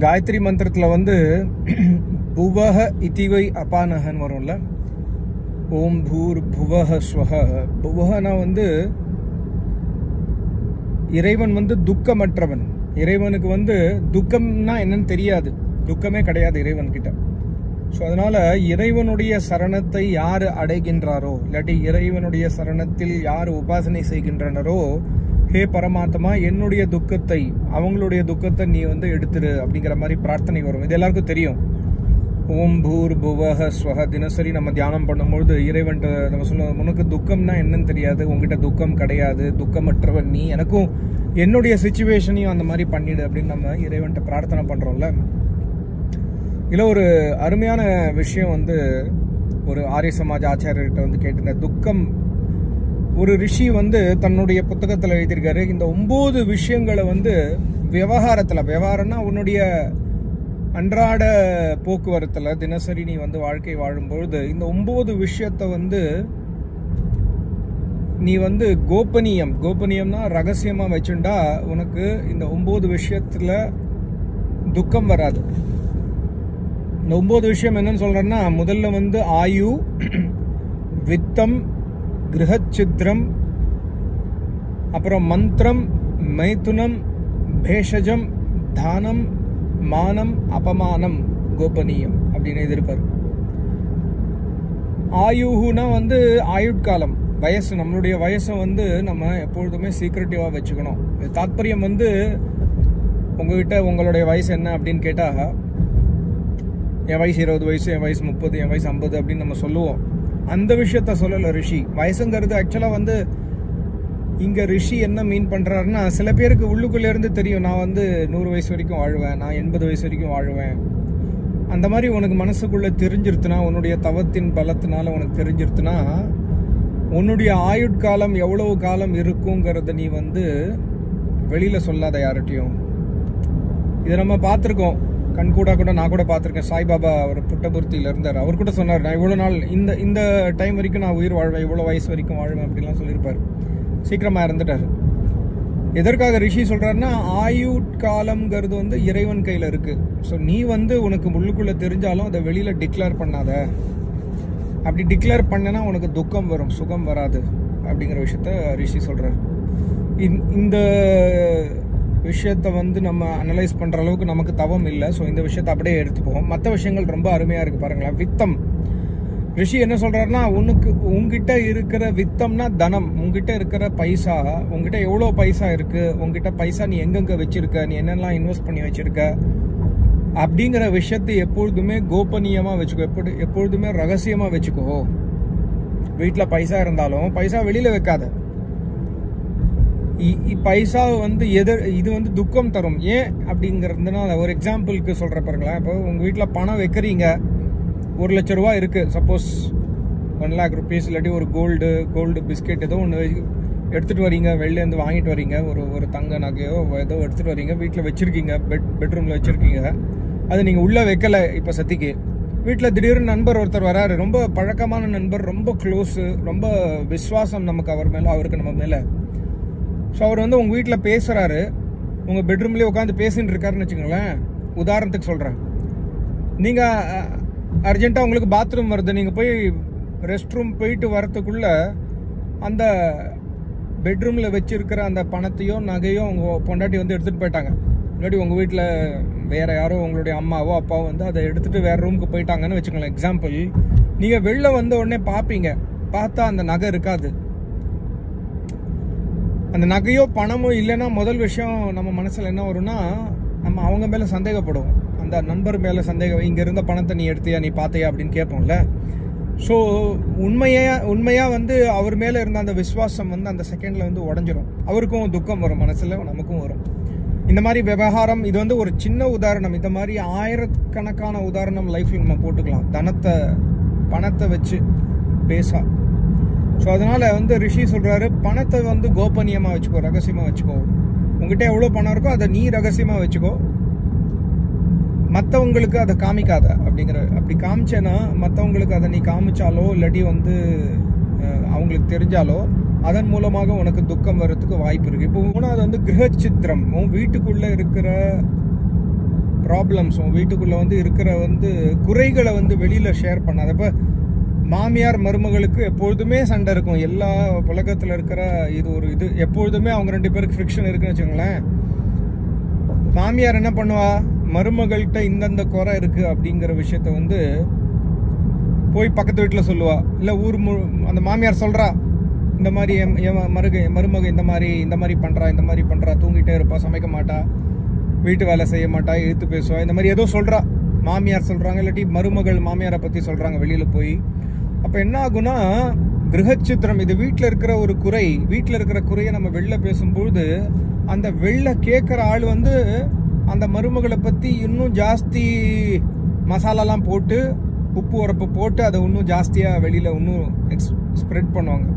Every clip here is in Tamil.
காயத்ரி மந்திரத்துல வந்து புவஹ இதிவை அபானஹன்னு வரும்ல. ஓம் பூர் புவஹ ஸ்வஹ. புவஹனா வந்து இறைவன் வந்து துக்கமற்றவன். இறைவனுக்கு வந்து துக்கம்னா என்னன்னு தெரியாது, துக்கமே கிடையாது இறைவன் கிட்ட. ஸோ அதனால இறைவனுடைய சரணத்தை யார் அடைகின்றாரோ, இல்லாட்டி இறைவனுடைய சரணத்தில் யார் உபாசனை செய்கின்றனரோ, ஹே பரமாத்மா என்னுடைய துக்கத்தை, அவங்களுடைய துக்கத்தை நீ வந்து எடுத்துரு அப்படிங்கிற மாதிரி பிரார்த்தனை வரும். இது எல்லாருக்கும் தெரியும். ஓம் பூர் புவஹ ஸ்வஹ தினசரி நம்ம தியானம் பண்ணும்பொழுது இறைவன் நம்ம சொல்லுவோம், உனக்கு துக்கம்னா என்னன்னு தெரியாது, உங்ககிட்ட துக்கம் கிடையாது, துக்கமற்றவன் நீ, எனக்கும் என்னுடைய சிச்சுவேஷனையும் அந்த மாதிரி பண்ணிடு அப்படின்னு நம்ம இறைவன்கிட்ட பிரார்த்தனை பண்றோம்ல. இதில் ஒரு அருமையான விஷயம் வந்து ஒரு ஆரிய சமாஜ் ஆச்சாரியர்கிட்ட வந்து கேட்டிருந்த துக்கம். ஒரு ரிஷி வந்து தன்னுடைய புத்தகத்தில் எழுதியிருக்காரு, இந்த 9 விஷயங்களை வந்து விவகாரம்னா உன்னுடைய அன்றாட போக்குவரத்தில் தினசரி நீ வந்து வாழ்க்கை வாழும்பொழுது இந்த 9 விஷயத்தை வந்து நீ வந்து கோபனீயம்னா ரகசியமா வச்சுண்டா உனக்கு இந்த 9 விஷயத்துல துக்கம் வராது. இந்த 9 விஷயம் என்னன்னு சொல்றேன்னா, முதல்ல வந்து ஆயு, வித்தம், கிரகச்சித்ரம், அப்புறம் மந்திரம், மைதுனம், பேஷஜம், தானம், மானம், அபமானம், கோபனீயம் அப்படின்னு எதிர்ப்பார். ஆயுனா வந்து ஆயுட்காலம், வயசு, நம்மளுடைய வயசை வந்து நம்ம எப்பொழுதுமே சீக்ரெட்டிவா வச்சுக்கணும். தாத்பரியம் வந்து உங்ககிட்ட உங்களுடைய வயசு என்ன அப்படின்னு கேட்டா, என் வயசு 20 வயசு, என் வயசு 30, என் வயசு 50 அப்படின்னு நம்ம சொல்லுவோம். அந்த விஷயத்த சொல்லல ரிஷி. வயசுங்கிறது ஆக்சுவலா வந்து இங்க ரிஷி என்ன மீன் பண்றாருன்னா, சில பேருக்கு உள்ளுக்குள்ள இருந்து தெரியும், நான் வந்து 100 வயசு வரைக்கும் வாழ்வேன், நான் 80 வயசு வரைக்கும் வாழ்வேன். அந்த மாதிரி உனக்கு மனசுக்குள்ள தெரிஞ்சிருத்துனா, உன்னுடைய தவத்தின் பலத்தினால உனக்கு தெரிஞ்சிருத்துனா, உன்னுடைய ஆயுட்காலம் எவ்வளவு காலம் இருக்குங்கிறத நீ வந்து வெளியில சொல்லாத யார்கிட்டையும். இதை நம்ம பார்த்துருக்கோம், கண்கூடா கூட நான் கூட பார்த்துருக்கேன். சாய்பாபா அவர் புட்டபுர்த்தியில இருந்தார், அவர் கூட சொன்னார், நான் இவ்வளோ நாள் இந்த டைம் வரைக்கும் நான் உயிர் வாழ்வேன், இவ்வளோ வயசு வரைக்கும் வாழ்வேன் அப்படிலாம் சொல்லியிருப்பார். சீக்கிரமா இறந்துட்டார். எதற்காக ரிஷி சொல்றாருன்னா, ஆயுட்காலம்ங்கிறது வந்து இறைவன் கையில இருக்கு. ஸோ நீ வந்து உனக்கு உள்ளுக்குள்ள தெரிஞ்சாலும் அதை வெளியில டிக்ளேர் பண்ணாத. அப்படி டிக்ளேர் பண்ணனா உனக்கு துக்கம் வரும், சுகம் வராது அப்படிங்கிற விஷயத்த ரிஷி சொல்றாரு. இந்த விஷயத்த வந்து நம்ம அனலைஸ் பண்ற அளவுக்கு நமக்கு தவம் இல்லை. ஸோ இந்த விஷயத்த அப்படியே எடுத்துப்போம். மற்ற விஷயங்கள் ரொம்ப அருமையா இருக்கு பாருங்களேன். வித்தம், ரிஷி என்ன சொல்றாருன்னா, உங்ககிட்ட இருக்கிற வித்தம்னா தனம், உங்ககிட்ட இருக்கிற பைசா, உங்ககிட்ட எவ்வளோ பைசா இருக்கு, உங்ககிட்ட பைசா நீ எங்கெங்க வச்சிருக்க, நீ என்னெல்லாம் இன்வெஸ்ட் பண்ணி வச்சிருக்க அப்படிங்கிற விஷயத்தை எப்பொழுதுமே கோபனீயமா வச்சுக்கோ, எப்பொழுதுமே ரகசியமா வச்சுக்கோ. வீட்டில் பைசா இருந்தாலும் பைசா வெளியில வைக்காத. பைசா வந்து இது வந்து துக்கம் தரும். ஏன் அப்படிங்கிறதுனால ஒரு எக்ஸாம்பிளுக்கு சொல்ற பாருங்களேன். இப்போ உங்க வீட்டில் பணம் வைக்கிறீங்க, 1 லட்ச ரூபா இருக்கு, சப்போஸ் 1 lakh rupees, இல்லாட்டி ஒரு கோல்டு பிஸ்கெட் ஏதோ ஒன்று எடுத்துட்டு வரீங்க, வெளிலேருந்து வாங்கிட்டு வரீங்க, ஒரு தங்க நகையோ ஏதோ எடுத்துட்டு வரீங்க, வீட்டில் வச்சிருக்கீங்க, பெட்ரூம்ல வச்சிருக்கீங்க, அது நீங்க உள்ள வைக்கல. இப்போ சத்திக்கு வீட்டில் திடீர்னு நண்பர் ஒருத்தர் வராரு, ரொம்ப பழக்கமான நண்பர், ரொம்ப க்ளோஸு, ரொம்ப விசுவாசம் நமக்கு அவர் மேல, அவருக்கு நம்ம மேல. ஸோ அவர் வந்து உங்கள் வீட்டில் பேசுகிறாரு, உங்கள் பெட்ரூம்லேயே உட்காந்து பேசின்னு இருக்காருன்னு வச்சுக்கோங்களேன். உதாரணத்துக்கு சொல்கிறேன், நீங்கள் அர்ஜென்ட்டாக உங்களுக்கு பாத்ரூம் வருது, நீங்கள் போய் ரெஸ்ட் ரூம் போயிட்டு வரத்துக்குள்ள அந்த பெட்ரூமில் வச்சிருக்கிற அந்த பணத்தையோ நகையோ உங்கள் பொண்டாட்டி வந்து எடுத்துகிட்டு போயிட்டாங்க. இல்லாட்டி உங்கள் வீட்டில் வேறு யாரோ உங்களுடைய அம்மாவோ அப்பாவோ வந்து அதை எடுத்துகிட்டு வேறு ரூமுக்கு போயிட்டாங்கன்னு வச்சுக்கோங்களேன். எக்ஸாம்பிள், நீங்கள் வெளில வந்த உடனே பார்ப்பீங்க, பார்த்தா அந்த நகை இருக்காது. அந்த நகையோ பணமோ இல்லைன்னா முதல் விஷயம் நம்ம மனசில் என்ன வரும்னா, நம்ம அவங்க மேலே சந்தேகப்படுவோம், அந்த நண்பர் மேலே சந்தேகம், இங்கே இருந்த பணத்தை நீ எடுத்தியா, நீ பார்த்தியா அப்படின்னு கேட்போம்ல. ஸோ உண்மையாக வந்து அவர் மேலே இருந்த அந்த விசுவாசம் வந்து அந்த செகண்டில் வந்து உடஞ்சிரும். அவருக்கும் துக்கம் வரும், மனசில் நமக்கும் வரும். இந்த மாதிரி விவகாரம், இது வந்து ஒரு சின்ன உதாரணம். இந்த மாதிரி ஆயிரக்கணக்கான உதாரணம் லைஃப்பில் நம்ம போட்டுக்கலாம், பணத்தை வச்சு பேசா. ஸோ அதனால வந்து ரிஷி சொல்றாரு, பணத்தை வந்து கோபனீயமாக வச்சுக்கோ, ரகசியமாக வச்சுக்கோ. உங்ககிட்ட எவ்வளோ பணம் இருக்கோ அதை நீ ரகசியமாக வச்சுக்கோ, மற்றவங்களுக்கு அதை காமிக்காத அப்படிங்கிற. அப்படி காமிச்சேன்னா மற்றவங்களுக்கு அதை நீ காமிச்சாலோ இல்லாட்டி வந்து அவங்களுக்கு தெரிஞ்சாலோ அதன் மூலமாக உனக்கு துக்கம் வர்றதுக்கு வாய்ப்பு இருக்கு. இப்போ 3வது வந்து கிரகச்சித்திரம், வீட்டுக்குள்ள இருக்கிற ப்ராப்ளம்ஸ், வீட்டுக்குள்ளே வந்து இருக்கிற வந்து குறைகளை வந்து வெளியில் ஷேர் பண்ணாத. இப்போ மாமியார் மருமகளுக்கு எப்பொழுதுமே சண்டை இருக்கும். எல்லா உலகத்தில் இருக்கிற இது எப்பொழுதுமே அவங்க 2 பேருக்கு ஃப்ரிக்ஷன் இருக்குன்னு வச்சுக்கோங்களேன். மாமியார் என்ன பண்ணுவா, மருமகள்கிட்ட இந்தந்த குறை இருக்குது அப்படிங்கிற விஷயத்த வந்து போய் பக்கத்து வீட்டில் சொல்லுவா. இல்லை அந்த மாமியார் சொல்கிறா, இந்த மாதிரி மருமக இந்த மாதிரி பண்ணுறா, தூங்கிட்டே இருப்பா, சமைக்க மாட்டா, வீட்டு வேலை செய்ய மாட்டா, எழுத்து பேசுவா, இந்த மாதிரி ஏதோ சொல்கிறா. மாமியார் சொல்கிறாங்க, இல்லாட்டி மருமகள் மாமியாரை பற்றி சொல்கிறாங்க வெளியில் போய். அப்போ என்ன ஆகுனா, கிரகச்சித்திரம், இது வீட்டில் இருக்கிற ஒரு குறை. வீட்டில் இருக்கிற குறையை நம்ம வெளில பேசும்பொழுது அந்த வெளில கேட்குற ஆள் வந்து அந்த மருமகளை பற்றி இன்னும் ஜாஸ்தி மசாலாலாம் போட்டு, உப்பு உரப்பு போட்டு அதை இன்னும் ஜாஸ்தியாக வெளியில் இன்னும் ஸ்ப்ரெட் பண்ணுவாங்க.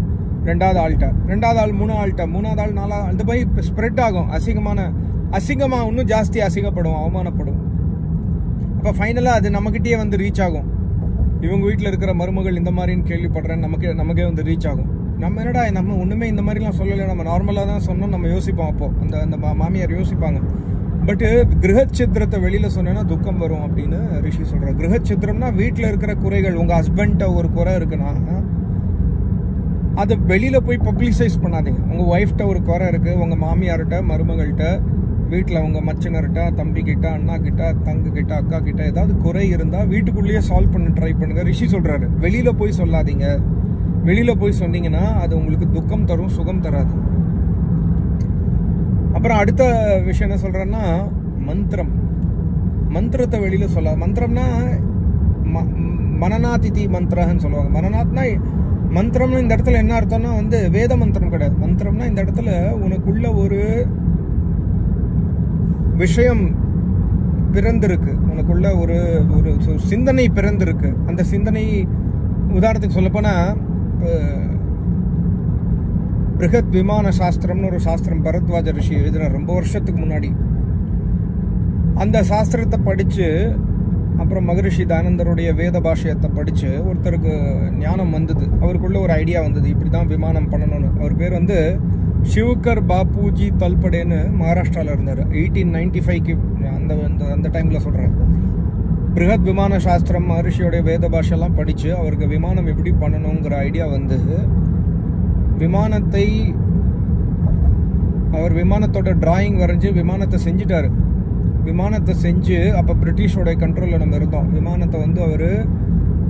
2வது ஆள்கிட்ட, 2வது ஆள் 3 ஆள்கிட்ட, 3வது ஆள் 4வது ஆள், அந்த மாதிரி ஸ்ப்ரெட் ஆகும். அசிங்கமாக இன்னும் ஜாஸ்தி அசிங்கப்படும், அவமானப்படும். அப்போ ஃபைனலாக அது நம்மக்கிட்டே வந்து ரீச் ஆகும். இவங்க வீட்டில் இருக்கிற மருமகள் இந்த மாதிரின்னு கேள்விப்படுறேன்னு நமக்கே வந்து ரீச் ஆகும். நம்ம என்னடா நம்ம ஒன்றுமே இந்த மாதிரிலாம் சொல்லலை, நம்ம நார்மலாக தான் சொன்னோம், நம்ம யோசிப்போம். அப்போது அந்த மாமியார் யோசிப்பாங்க. பட்டு கிரகச்சித்திரத்தை வெளியில் சொன்னேன்னா துக்கம் வரும் அப்படின்னு ரிஷி சொல்கிறார். கிரகச்சித்திரம்னா வீட்டில் இருக்கிற குறைகள். உங்கள் ஹஸ்பண்ட்ட ஒரு குறை இருக்குன்னா அதை வெளியில் போய் பப்ளிசைஸ் பண்ணாதீங்க. உங்கள் ஒய்ஃப்ட்ட ஒரு குறை இருக்குது, உங்கள் மாமியார்கிட்ட, மருமகள்கிட்ட, வீட்டில் உங்கள் மச்சனர்கிட்ட, தம்பிக்கிட்ட, அண்ணாக்கிட்ட, தங்குக்கிட்ட, அக்கா கிட்ட ஏதாவது குறை இருந்தால் வீட்டுக்குள்ளேயே சால்வ் பண்ண ட்ரை பண்ணுங்கள். ரிஷி சொல்கிறாரு, வெளியில் போய் சொல்லாதீங்க. வெளியில் போய் சொன்னீங்கன்னா அது உங்களுக்கு துக்கம் தரும், சுகம் தராது. அப்புறம் அடுத்த விஷயம் என்ன சொல்கிறேன்னா, மந்திரத்தை வெளியில் சொல்ல. மந்திரம்னா மனநாதிதி மந்திரன்னு சொல்லுவாங்க. மனநாத்னா மந்திரம்னு இந்த இடத்துல என்ன அர்த்தம்னா வந்து வேத மந்திரம் கிடையாது. மந்திரம்னா இந்த இடத்துல உனக்குள்ள ஒரு விஷயம் பிறந்திருக்கு, உனக்குள்ள ஒரு சிந்தனை பிறந்திருக்கு. அந்த சிந்தனை உதாரணத்துக்கு சொல்லப்போனா, பிருகத் விமான சாஸ்திரம்னு ஒரு சாஸ்திரம் பரத்வாஜ ரிஷி எழுதினார் ரொம்ப வருஷத்துக்கு முன்னாடி. அந்த சாஸ்திரத்தை படித்து அப்புறம் மகரிஷி தயானந்தருடைய வேத பாஷ்யத்தை படித்து ஒருத்தருக்கு ஞானம் வந்தது. அவருக்குள்ள ஒரு ஐடியா வந்தது, இப்படி தான் விமானம் பண்ணணும்னு. அவர் பேர் வந்து ஷிவ்கர் பாபுஜி தல்படேன்னு மகாராஷ்டிராவில் இருந்தார். 1895 அந்த டைமில் சொல்கிறேன். பிருகத் விமான சாஸ்திரம் மகரிஷியோடைய வேத பாஷெல்லாம் படித்து அவருக்கு விமானம் எப்படி பண்ணணுங்கிற ஐடியா வந்து அவர் விமானத்தோட டிராயிங் வரைஞ்சி விமானத்தை செஞ்சுட்டாரு. விமானத்தை செஞ்சு அப்போ பிரிட்டிஷோட கண்ட்ரோலில் நம்ம இருந்தோம். விமானத்தை வந்து அவர்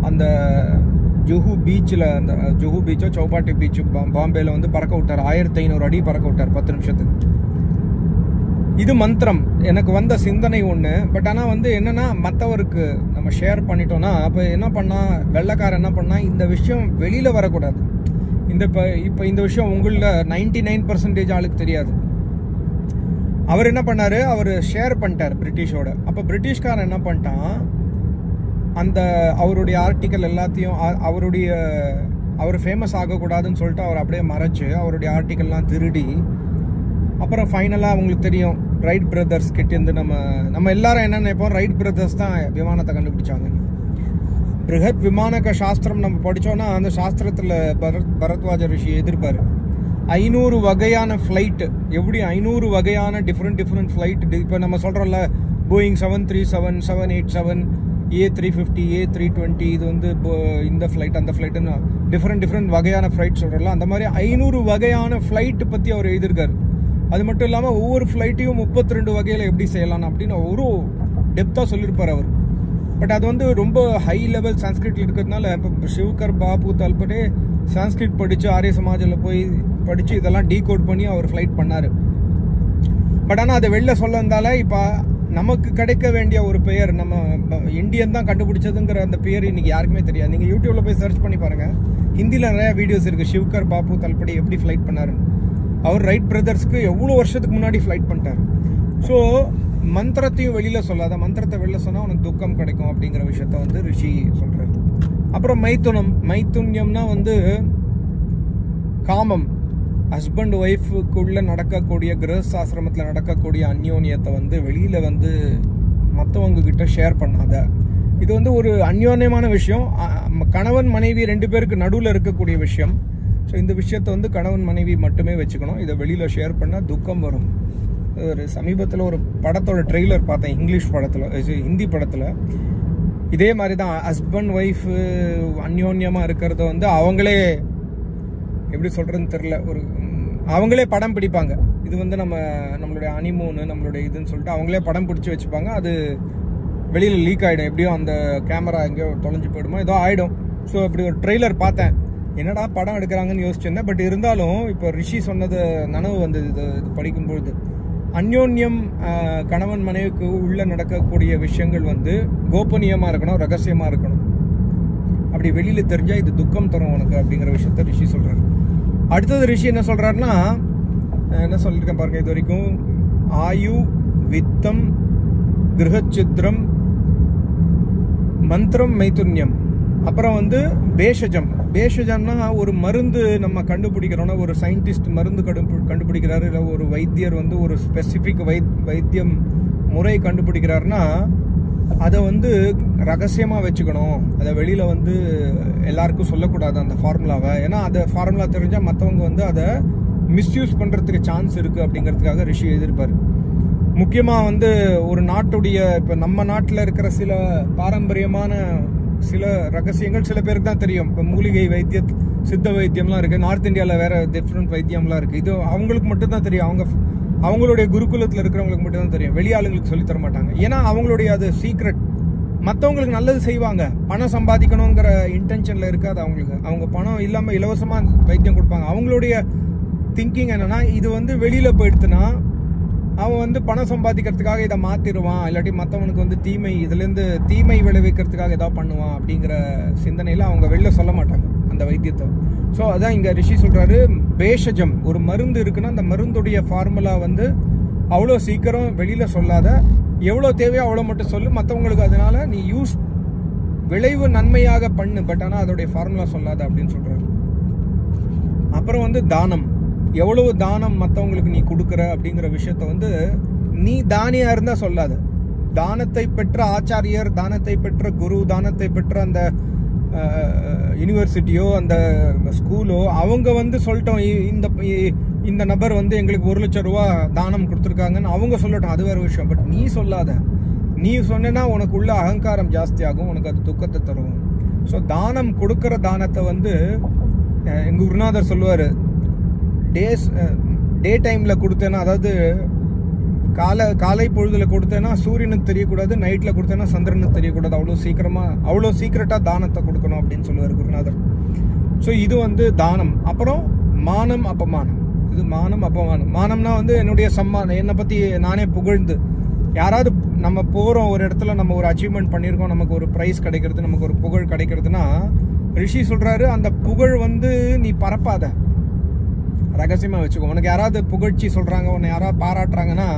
அந்த ஜுஹு பீச்சோ சௌபாட்டி பீச் பாம்பேல வந்து பறக்க விட்டார். 1500 அடி பறக்க விட்டார் 10 நிமிஷத்துக்கு. இது மந்திரம். எனக்கு வந்த சிந்தனை ஒன்று. பட் ஆனால் வந்து என்னன்னா, மற்றவருக்கு நம்ம ஷேர் பண்ணிட்டோம்னா அப்போ என்ன பண்ணா, வெள்ளைக்காரன் என்ன பண்ணா, இந்த விஷயம் வெளியில் வரக்கூடாது. இப்போ இந்த விஷயம் உங்களில் 99% ஆளுக்கு தெரியாது. அவர் என்ன பண்ணாரு, அவர் ஷேர் பண்ணிட்டார் பிரிட்டிஷோட. அப்போ பிரிட்டிஷ்காரன் என்ன பண்ணிட்டான், அந்த அவருடைய ஆர்டிக்கல் எல்லாத்தையும் அவர் ஃபேமஸ் ஆகக்கூடாதுன்னு சொல்லிட்டு அவர் அப்படியே மறைச்சு அவருடைய ஆர்டிக்கல்லாம் திருடி, அப்புறம் ஃபைனலாக அவங்களுக்கு தெரியும் ரைட் பிரதர்ஸ் கிட்டேருந்து நம்ம எல்லாரும் என்ன நினைப்போம், ரைட் பிரதர்ஸ் தான் விமானத்தை கண்டுபிடிச்சாங்க. பிருகத் விமானக சாஸ்திரம் நம்ம படித்தோன்னா அந்த சாஸ்திரத்தில் பரத்வாஜ ரிஷி எதிர்ப்பார் 500 வகையான ஃப்ளைட்டு. எப்படி 500 வகையான டிஃப்ரெண்ட் ஃப்ளைட். இப்போ நம்ம சொல்கிறோம்ல, போயிங் 737, 787, A350, A320, இது வந்து இந்த ஃப்ளைட் அந்த ஃப்ளைட்டுன்னு டிஃப்ரெண்ட் வகையான ஃப்ளைட் சொல்கிறோம்ல, அந்த மாதிரி 500 வகையான ஃப்ளைட்டு பற்றி அவர் எழுதியிருக்காரு. அது மட்டும் இல்லாமல் ஒவ்வொரு ஃப்ளைட்டையும் 32 வகையில் எப்படி செய்யலாம் அப்படின்னு ஒரு டெப்த்தாக சொல்லியிருப்பார் அவர். பட் அது வந்து ரொம்ப ஹை லெவல் சான்ஸ்கிரிட்டில் இருக்கிறதுனால இப்போ ஷிவ்கர் பாபு தல்படே சான்ஸ்கிரிட் படித்து ஆரிய சமாஜில் போய் படித்து இதெல்லாம் டீகோட் பண்ணி அவர் ஃப்ளைட் பண்ணார். பட் ஆனால் அதை வெளில சொல்ல இருந்தால இப்போ நமக்கு கிடைக்க வேண்டிய ஒரு பெயர், நம்ம இந்தியன் தான் கண்டுபிடிச்சதுங்கிற அந்த பெயர் இன்னைக்கு யாருக்குமே தெரியாது. நீங்கள் யூடியூப்ல போய் சர்ச் பண்ணி பாருங்கள், ஹிந்தியில் நிறைய வீடியோஸ் இருக்குது. ஷிவ்கர் பாபு தல்படே எப்படி ஃப்ளைட் பண்ணாருன்னு. அவர் ரைட் பிரதர்ஸ்க்கு எவ்வளோ வருஷத்துக்கு முன்னாடி ஃப்ளைட் பண்ணிட்டார். ஸோ மந்திரத்தையும் வெளியில் சொல்லாத, மந்திரத்தை வெளில சொன்னால் உனக்கு துக்கம் கிடைக்கும் அப்படிங்கிற விஷயத்த வந்து ரிஷி சொல்கிறார். அப்புறம் மைத்துன்யம்னா வந்து காமம். ஹஸ்பண்ட் ஒய்ஃபுக்குள்ளே நடக்கக்கூடிய கிரகஸ்தாசிரமத்தில் நடக்கக்கூடிய அந்யோன்யத்தை வந்து வெளியில் வந்து மற்றவங்க கிட்ட ஷேர் பண்ணாத. இது வந்து ஒரு அந்யோன்யமான விஷயம். கணவன் மனைவி 2 பேருக்கு நடுவில் இருக்கக்கூடிய விஷயம். ஸோ இந்த விஷயத்தை வந்து கணவன் மனைவி மட்டுமே வச்சுக்கணும். இதை வெளியில் ஷேர் பண்ணால் துக்கம் வரும். ஒரு சமீபத்தில் ஒரு படத்தோட ட்ரெய்லர் பார்த்தேன், இங்கிலீஷ் படத்தில், ஹிந்தி படத்தில். இதே மாதிரி தான் ஹஸ்பண்ட் ஒய்ஃப் அந்யோன்யமாக இருக்கிறத வந்து அவங்களே எப்படி சொல்கிறதுன்னு தெரில, ஒரு அவங்களே படம் பிடிப்பாங்க. இது வந்து நம்மளுடைய ஹனிமூனு நம்மளுடைய இதுன்னு சொல்லிட்டு அவங்களே படம் பிடிச்சி வச்சுப்பாங்க. அது வெளியில் லீக் ஆகிடும், எப்படியோ அந்த கேமரா எங்கேயோ தொலைஞ்சு போயிடுமோ ஏதோ ஆகிடும். ஸோ அப்படி ஒரு ட்ரெய்லர் பார்த்தேன், என்னடா படம் எடுக்கிறாங்கன்னு யோசிச்சிருந்தேன். பட் இருந்தாலும் இப்போ ரிஷி சொன்னது நனவு வந்தது இது படிக்கும்பொழுது. அந்யோன்யம் கணவன் மனைவிக்கு உள்ளே நடக்கக்கூடிய விஷயங்கள் வந்து கோபனீயமாக இருக்கணும், ரகசியமாக இருக்கணும். அப்படி வெளியில் தெரிஞ்சால் இது துக்கம் தரும் உனக்கு அப்படிங்கிற விஷயத்த ரிஷி சொல்கிறாரு. அடுத்தது ரிஷி என்ன சொல்கிறாருன்னா, என்ன சொல்லியிருக்கேன் பாருங்க இது வரைக்கும், ஆயு வித்தம் கிரகச்சித்ரம் மந்திரம் மைதுன்யம், அப்புறம் வந்து பேஷஜம். பேஷஜம்னா ஒரு மருந்து நம்ம கண்டுபிடிக்கிறோன்னா, ஒரு சயின்டிஸ்ட் மருந்து கண்டுபிடிக்கிறாரு, இல்லை ஒரு வைத்தியர் வந்து ஒரு ஸ்பெசிஃபிக் வைத்தியம் முறை கண்டுபிடிக்கிறாருன்னா அதை வந்து ரகசியமாக வச்சுக்கணும். அதை வெளியில் வந்து எல்லாருக்கும் சொல்லக்கூடாது அந்த ஃபார்முலாவை. ஏன்னா அந்த ஃபார்முலா தெரிஞ்சால் மற்றவங்க வந்து அதை மிஸ்யூஸ் பண்ணுறதுக்கு சான்ஸ் இருக்குது அப்படிங்கிறதுக்காக ரிஷி எழுதியிருப்பார். முக்கியமாக வந்து ஒரு நாட்டுடைய, இப்போ நம்ம நாட்டில் இருக்கிற சில பாரம்பரியமான சில ரகசியங்கள் சில பேருக்கு தான் தெரியும். இப்போ மூலிகை வைத்திய சித்த வைத்தியம்லாம் இருக்குது, நார்த் இந்தியாவில் வேறு டிஃப்ரெண்ட் வைத்தியம்லாம் இருக்குது. இது அவங்களுக்கு மட்டும்தான் தெரியும், அவங்களுடைய குருகுலத்தில் இருக்கிறவங்களுக்கு மட்டும்தான் தெரியும். வெளியாளுங்களுக்கு சொல்லித்தர மாட்டாங்க. ஏன்னா அவங்களுடைய அது சீக்ரெட். மற்றவங்களுக்கு நல்லது செய்வாங்க, பணம் சம்பாதிக்கணுங்கிற இன்டென்ஷனில் இருக்காது அவங்களுக்கு. அவங்க பணம் இல்லாமல் இலவசமாக வைத்தியம் கொடுப்பாங்க. அவங்களுடைய திங்கிங் என்னன்னா, இது வந்து வெளியில் போயிடுத்துனா அவன் வந்து பணம் சம்பாதிக்கிறதுக்காக இதை மாற்றிடுவான், இல்லாட்டி மற்றவனுக்கு வந்து இதுலேருந்து தீமை விளைவிக்கிறதுக்காக ஏதாவது பண்ணுவான் அப்படிங்கிற சிந்தனையில் அவங்க வெளில சொல்ல மாட்டாங்க அந்த வைத்தியத்தை. ஸோ அதான் இங்கே ரிஷி சொல்கிறாரு, பேஷஜம் ஒரு மருந்து இருக்குன்னா அந்த மருந்துடைய ஃபார்முலா வந்து அவ்வளோ சீக்கிரம் வெளியில் சொல்லாத, எவ்வளோ தேவையோ அவ்வளோ மட்டும் சொல்லு, மற்றவங்களுக்கு அதனால நீ விளைவு நன்மையாக பண்ணு, பட் ஆனால் அதோடைய ஃபார்முலா சொல்லாத அப்படின்னு சொல்கிறாரு. அப்புறம் வந்து தானம், எவ்வளவு தானம் மற்றவங்களுக்கு நீ கொடுக்குற அப்படிங்கிற விஷயத்த வந்து நீ தானியா இருந்தால் சொல்லாத. தானத்தை பெற்ற ஆச்சாரியர், தானத்தை பெற்ற குரு, தானத்தை பெற்ற அந்த யூனிவர்சிட்டியோ அந்த ஸ்கூலோ அவங்க வந்து சொல்லிட்டோம், இந்த நபர் வந்து எங்களுக்கு 1 லட்சம் ரூபா தானம் கொடுத்துருக்காங்கன்னு அவங்க சொல்லட்டும், அது வேறு விஷயம். பட் நீ சொல்லாத. நீ சொன்னா உனக்கு உள்ள அகங்காரம் ஜாஸ்தியாகும், உனக்கு அது துக்கத்தை தரும். ஸோ தானம் கொடுக்குற தானத்தை வந்து எங்கள் குருநாதர் சொல்லுவார், டே டைமில் கொடுத்தேன்னா, அதாவது காலை பொழுதுல கொடுத்தேன்னா சூரியனுக்கு தெரியக்கூடாது, நைட்டில் கொடுத்தேன்னா சந்திரனுக்கு தெரியக்கூடாது, அவ்வளோ சீக்கிரட்டாக தானத்தை கொடுக்கணும் அப்படின்னு சொல்லுவார் குருநாதர். ஸோ இது வந்து தானம். அப்புறம் மானம் அப்பமானம். இது மானம் அப்பமானம். மானம்னா வந்து என்னுடைய சம்மானம், என்னை பற்றி நானே புகழ்ந்து, யாராவது நம்ம போகிறோம் ஒரு இடத்துல, நம்ம ஒரு அச்சீவ்மெண்ட் பண்ணியிருக்கோம், நமக்கு ஒரு ப்ரைஸ் கிடைக்கிறது, நமக்கு ஒரு புகழ் கிடைக்கிறதுனா ரிஷி சொல்கிறாரு, அந்த புகழ் வந்து நீ பரப்பாத, ரகசியமாக வச்சுக்கோ. உனக்கு யாராவது புகழ்ச்சி சொல்கிறாங்க, உன்னை யாராவது பாராட்டுறாங்கன்னா,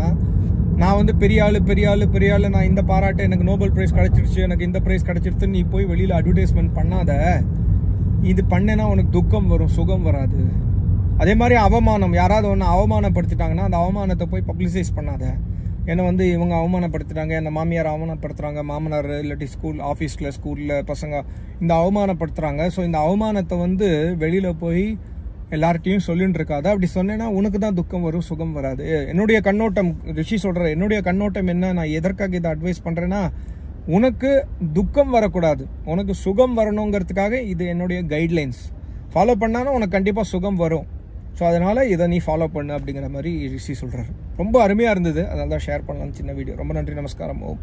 நான் வந்து பெரிய ஆள், நான் இந்த பாராட்டு, எனக்கு நோபல் ப்ரைஸ் கிடச்சிருச்சு, எனக்கு இந்த ப்ரைஸ் கிடச்சிருச்சுன்னு நீ போய் வெளியில் அட்வர்டைஸ்மெண்ட் பண்ணாத. இது பண்ணேன்னா உனக்கு துக்கம் வரும், சுகம் வராது. அதே மாதிரி அவமானம், யாராவது ஒன்று அவமானப்படுத்திட்டாங்கன்னா அந்த அவமானத்தை போய் பப்ளிசைஸ் பண்ணாத. ஏன்னா வந்து இவங்க அவமானப்படுத்துகிறாங்க, என்னை மாமியார் அவமானப்படுத்துகிறாங்க, மாமனார் இல்லாட்டி ஆஃபீஸில் ஸ்கூலில் பசங்க இந்த அவமானப்படுத்துகிறாங்க. ஸோ இந்த அவமானத்தை வந்து வெளியில் போய் எல்லார்ட்டையும் சொல்லிட்டு இருக்காது. அப்படி சொன்னேன்னா உனக்கு தான் துக்கம் வரும், சுகம் வராது. என்னுடைய கண்ணோட்டம், ரிஷி சொல்கிற என்னுடைய கண்ணோட்டம் என்ன, நான் எதற்காக இதை அட்வைஸ் பண்ணுறேன்னா, உனக்கு துக்கம் வரக்கூடாது, உனக்கு சுகம் வரணுங்கிறதுக்காக இது என்னுடைய கைட்லைன்ஸ். ஃபாலோ பண்ணாலும் உனக்கு கண்டிப்பாக சுகம் வரும். ஸோ அதனால் இதை நீ ஃபாலோ பண்ணு அப்படிங்கிற மாதிரி ரிஷி சொல்கிறாரு. ரொம்ப அருமையாக இருந்தது, அதனால தான் ஷேர் பண்ணலான்னு சின்ன வீடியோ. ரொம்ப நன்றி, நமஸ்காரம். ஓம்.